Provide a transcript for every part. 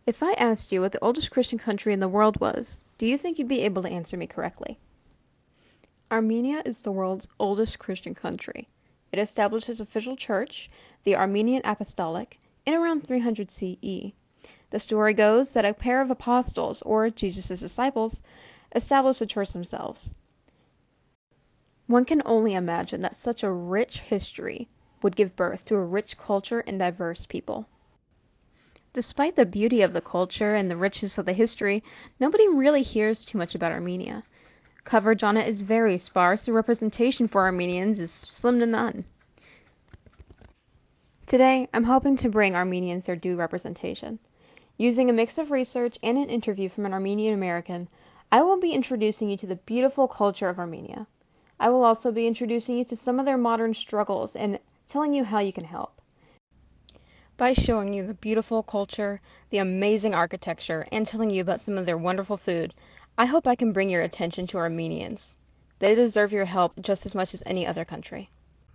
If I asked you what the oldest Christian country in the world was, do you think you'd be able to answer me correctly? Armenia is the world's oldest Christian country. It established its official church, the Armenian Apostolic, in around 300 CE. The story goes that a pair of apostles, or Jesus' disciples, established the church themselves. One can only imagine that such a rich history would give birth to a rich culture and diverse people. Despite the beauty of the culture and the richness of the history, nobody really hears too much about Armenia. Coverage on it is very sparse, and representation for Armenians is slim to none. Today, I'm hoping to bring Armenians their due representation. Using a mix of research and an interview from an Armenian American, I will be introducing you to the beautiful culture of Armenia. I will also be introducing you to some of their modern struggles and telling you how you can help. By showing you the beautiful culture, the amazing architecture, and telling you about some of their wonderful food, I hope I can bring your attention to Armenians. They deserve your help just as much as any other country.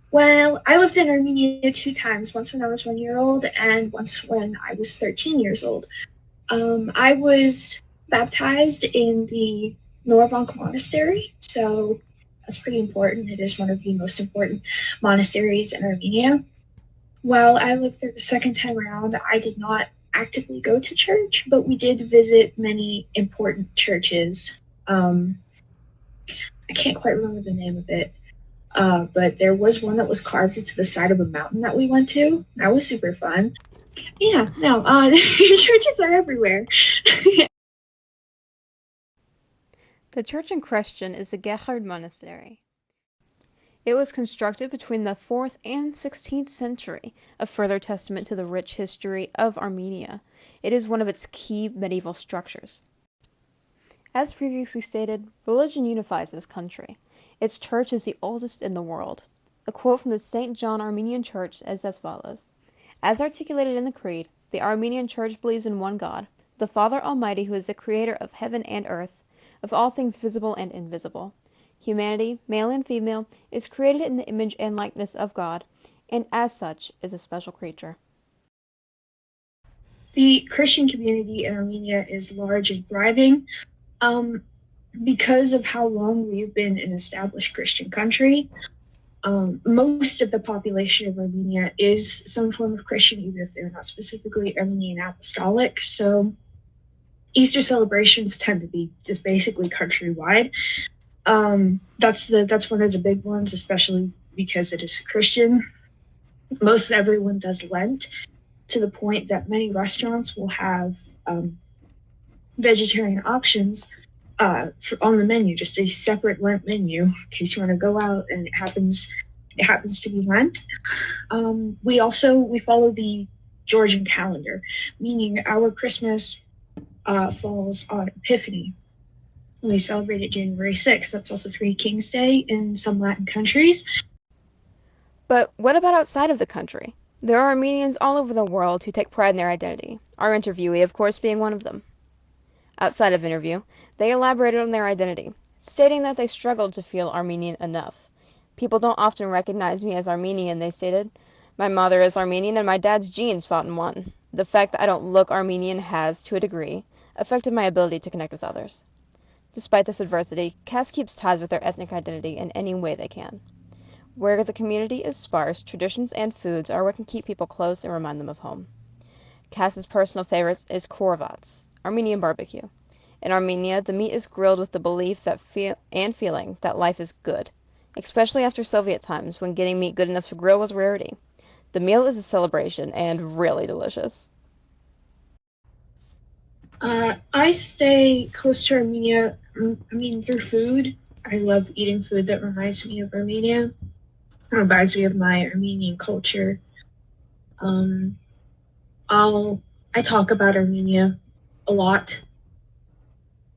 Well, I lived in Armenia two times, once when I was 1 year old and once when I was 13 years old. I was baptized in the Noravank Monastery, so that's pretty important. It is one of the most important monasteries in Armenia. While I lived there the second time around, I did not actively go to church, but we did visit many important churches. I can't quite remember the name of it. But there was one that was carved into the side of a mountain that we went to. That was super fun. Yeah, no, churches are everywhere. The church in question is the Gerhard Monastery. It was constructed between the 4th and 16th century, a further testament to the rich history of Armenia. It is one of its key medieval structures. As previously stated, religion unifies this country. Its church is the oldest in the world. A quote from the St. John Armenian Church is as follows: "As articulated in the Creed, the Armenian Church believes in one God, the Father Almighty, who is the creator of heaven and earth, of all things visible and invisible. Humanity, male and female, is created in the image and likeness of God, and as such is a special creature." The Christian community in Armenia is large and thriving. Um, because of how long we've been an established Christian country, most of the population of Armenia is some form of Christian, even if they're not specifically Armenian Apostolic. So Easter celebrations tend to be just basically countrywide. That's one of the big ones, especially because it is Christian. Most everyone does Lent, to the point that many restaurants will have vegetarian options on the menu, just a separate Lent menu in case you want to go out and it happens to be Lent. We follow the Georgian calendar, meaning our Christmas falls on Epiphany. We celebrate it January 6th. That's also Three Kings Day in some Latin countries. But what about outside of the country? There are Armenians all over the world who take pride in their identity, our interviewee, of course, being one of them. Outside of interview, they elaborated on their identity, stating that they struggled to feel Armenian enough. "People don't often recognize me as Armenian," they stated. "My mother is Armenian and my dad's genes fought and won. The fact that I don't look Armenian has, to a degree, affected my ability to connect with others." Despite this adversity, Cass keeps ties with their ethnic identity in any way they can. Where the community is sparse, traditions and foods are what can keep people close and remind them of home. Cass's personal favorite is korvats, Armenian barbecue. In Armenia, the meat is grilled with the belief that and feeling that life is good, especially after Soviet times when getting meat good enough to grill was a rarity. The meal is a celebration and really delicious. I stay close to Armenia. Through food. I love eating food that reminds me of Armenia. It reminds me of my Armenian culture. Um, I talk about Armenia a lot.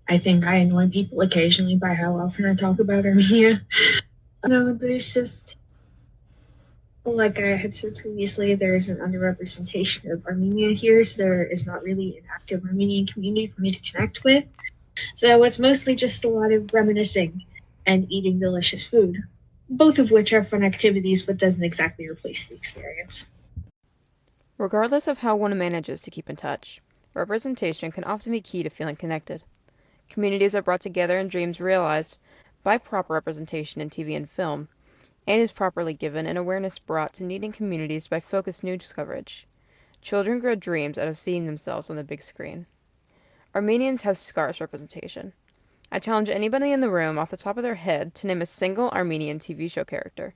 I think I annoy people occasionally by how often I talk about Armenia. No, there's just, like I had said previously, there is an underrepresentation of Armenia here, so there is not really an active Armenian community for me to connect with. So it's mostly just a lot of reminiscing and eating delicious food, both of which are fun activities but doesn't exactly replace the experience. Regardless of how one manages to keep in touch, Representation can often be key to feeling connected. Communities are brought together and dreams realized by proper representation in TV and film, and is properly given and awareness brought to needing communities by focused news coverage. Children grow dreams out of seeing themselves on the big screen. Armenians have scarce representation. I challenge anybody in the room off the top of their head to name a single Armenian TV show character.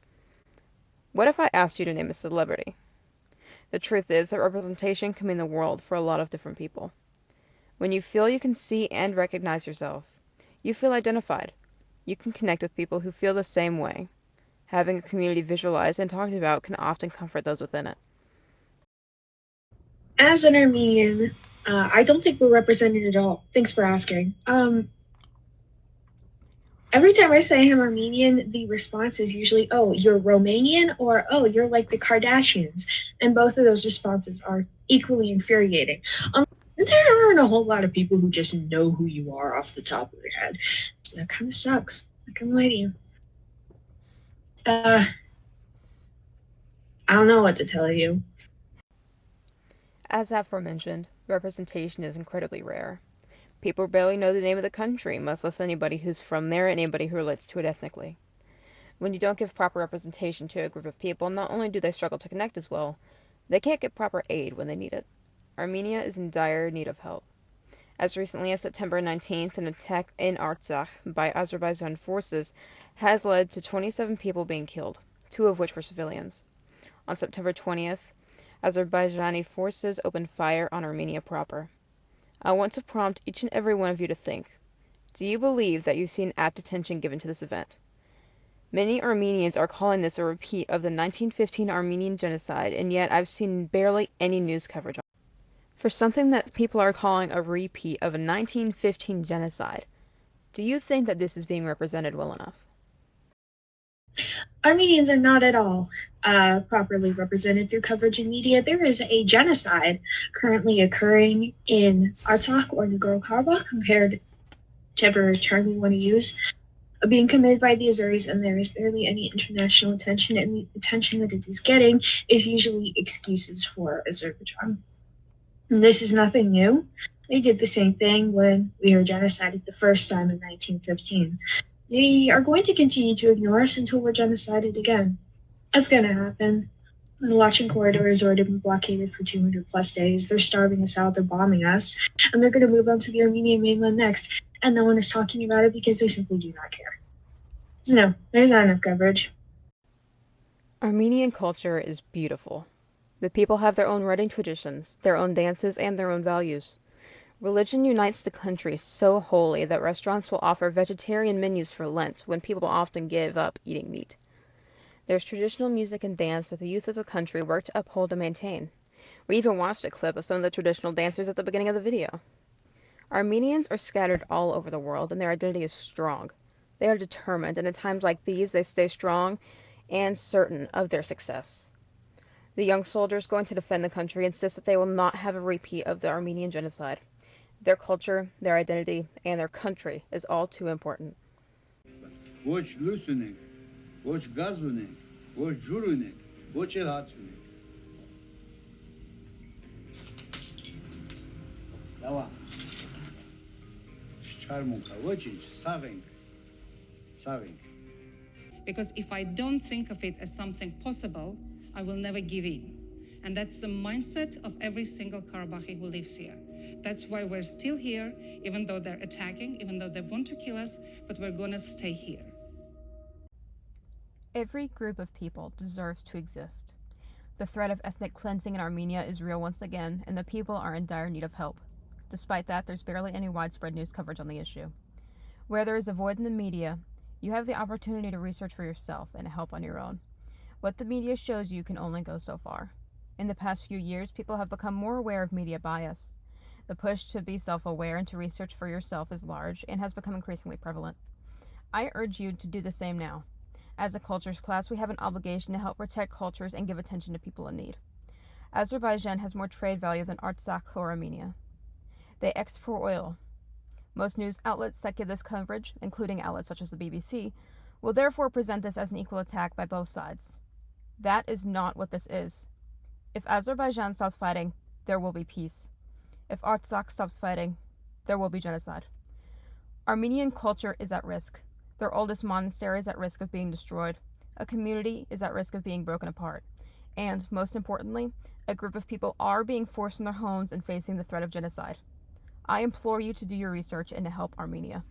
What if I asked you to name a celebrity? The truth is that representation can mean the world for a lot of different people. When you feel you can see and recognize yourself, you feel identified. You can connect with people who feel the same way. Having a community visualized and talked about can often comfort those within it. As an Armenian, I don't think we're represented at all. Thanks for asking. Every time I say I'm Armenian, the response is usually, "Oh, you're Romanian," or "Oh, you're like the Kardashians," and both of those responses are equally infuriating. There aren't a whole lot of people who just know who you are off the top of their head, so that kind of sucks. I can lie to you. Uh, I don't know what to tell you. As aforementioned, representation is incredibly rare. People barely know the name of the country, much less anybody who's from there and anybody who relates to it ethnically. When you don't give proper representation to a group of people, not only do they struggle to connect as well, they can't get proper aid when they need it. Armenia is in dire need of help. As recently as September 19th, an attack in Artsakh by Azerbaijan forces has led to 27 people being killed, 2 of which were civilians. On September 20th, Azerbaijani forces opened fire on Armenia proper. I want to prompt each and every one of you to think. Do you believe that you've seen apt attention given to this event? Many Armenians are calling this a repeat of the 1915 Armenian genocide, and yet I've seen barely any news coverage on it. For something that people are calling a repeat of a 1915 genocide, do you think that this is being represented well enough? Armenians are not at all properly represented through coverage in media. There is a genocide currently occurring in Artsakh or Nagorno-Karabakh, compared whichever term you want to use, being committed by the Azeris, and there is barely any international attention, and the attention that it is getting is usually excuses for Azerbaijan. And this is nothing new. They did the same thing when we were genocided the first time in 1915. They are going to continue to ignore us until we're genocided again. That's going to happen. The Lachen corridor has already been blockaded for 200 plus days. They're starving us out, they're bombing us, and they're going to move on to the Armenian mainland next. And no one is talking about it because they simply do not care. So, no, there's not enough coverage. Armenian culture is beautiful. The people have their own writing traditions, their own dances, and their own values. Religion unites the country so wholly that restaurants will offer vegetarian menus for Lent when people often give up eating meat. There's traditional music and dance that the youth of the country work to uphold and maintain. We even watched a clip of some of the traditional dancers at the beginning of the video. Armenians are scattered all over the world and their identity is strong. They are determined, and at times like these, they stay strong and certain of their success. The young soldiers going to defend the country insist that they will not have a repeat of the Armenian genocide. Their culture, their identity, and their country is all too important. Ոչ լույս ունենք, ոչ գազ ունենք, ոչ ջուր ունենք, ոչ էլ հաց ունենք։ Լավա։ Չարմունքա, ոչինչ, սաղ ենք։ Սաղ ենք։ Because if I don't think of it as something possible, I will never give in. And that's the mindset of every single Karabachi who lives here. That's why we're still here, even though they're attacking, even though they want to kill us, but we're gonna stay here. Every group of people deserves to exist. The threat of ethnic cleansing in Armenia is real once again, and the people are in dire need of help. Despite that, there's barely any widespread news coverage on the issue. Where there is a void in the media, you have the opportunity to research for yourself and help on your own. What the media shows you can only go so far. In the past few years, people have become more aware of media bias. The push to be self-aware and to research for yourself is large and has become increasingly prevalent. I urge you to do the same now. As a cultures class, we have an obligation to help protect cultures and give attention to people in need. Azerbaijan has more trade value than Artsakh or Armenia. They export oil. Most news outlets that give this coverage, including outlets such as the BBC, will therefore present this as an equal attack by both sides. That is not what this is. If Azerbaijan stops fighting, there will be peace. If Artsakh stops fighting, there will be genocide. Armenian culture is at risk. Their oldest monastery is at risk of being destroyed. A community is at risk of being broken apart. And, most importantly, a group of people are being forced from their homes and facing the threat of genocide. I implore you to do your research and to help Armenia.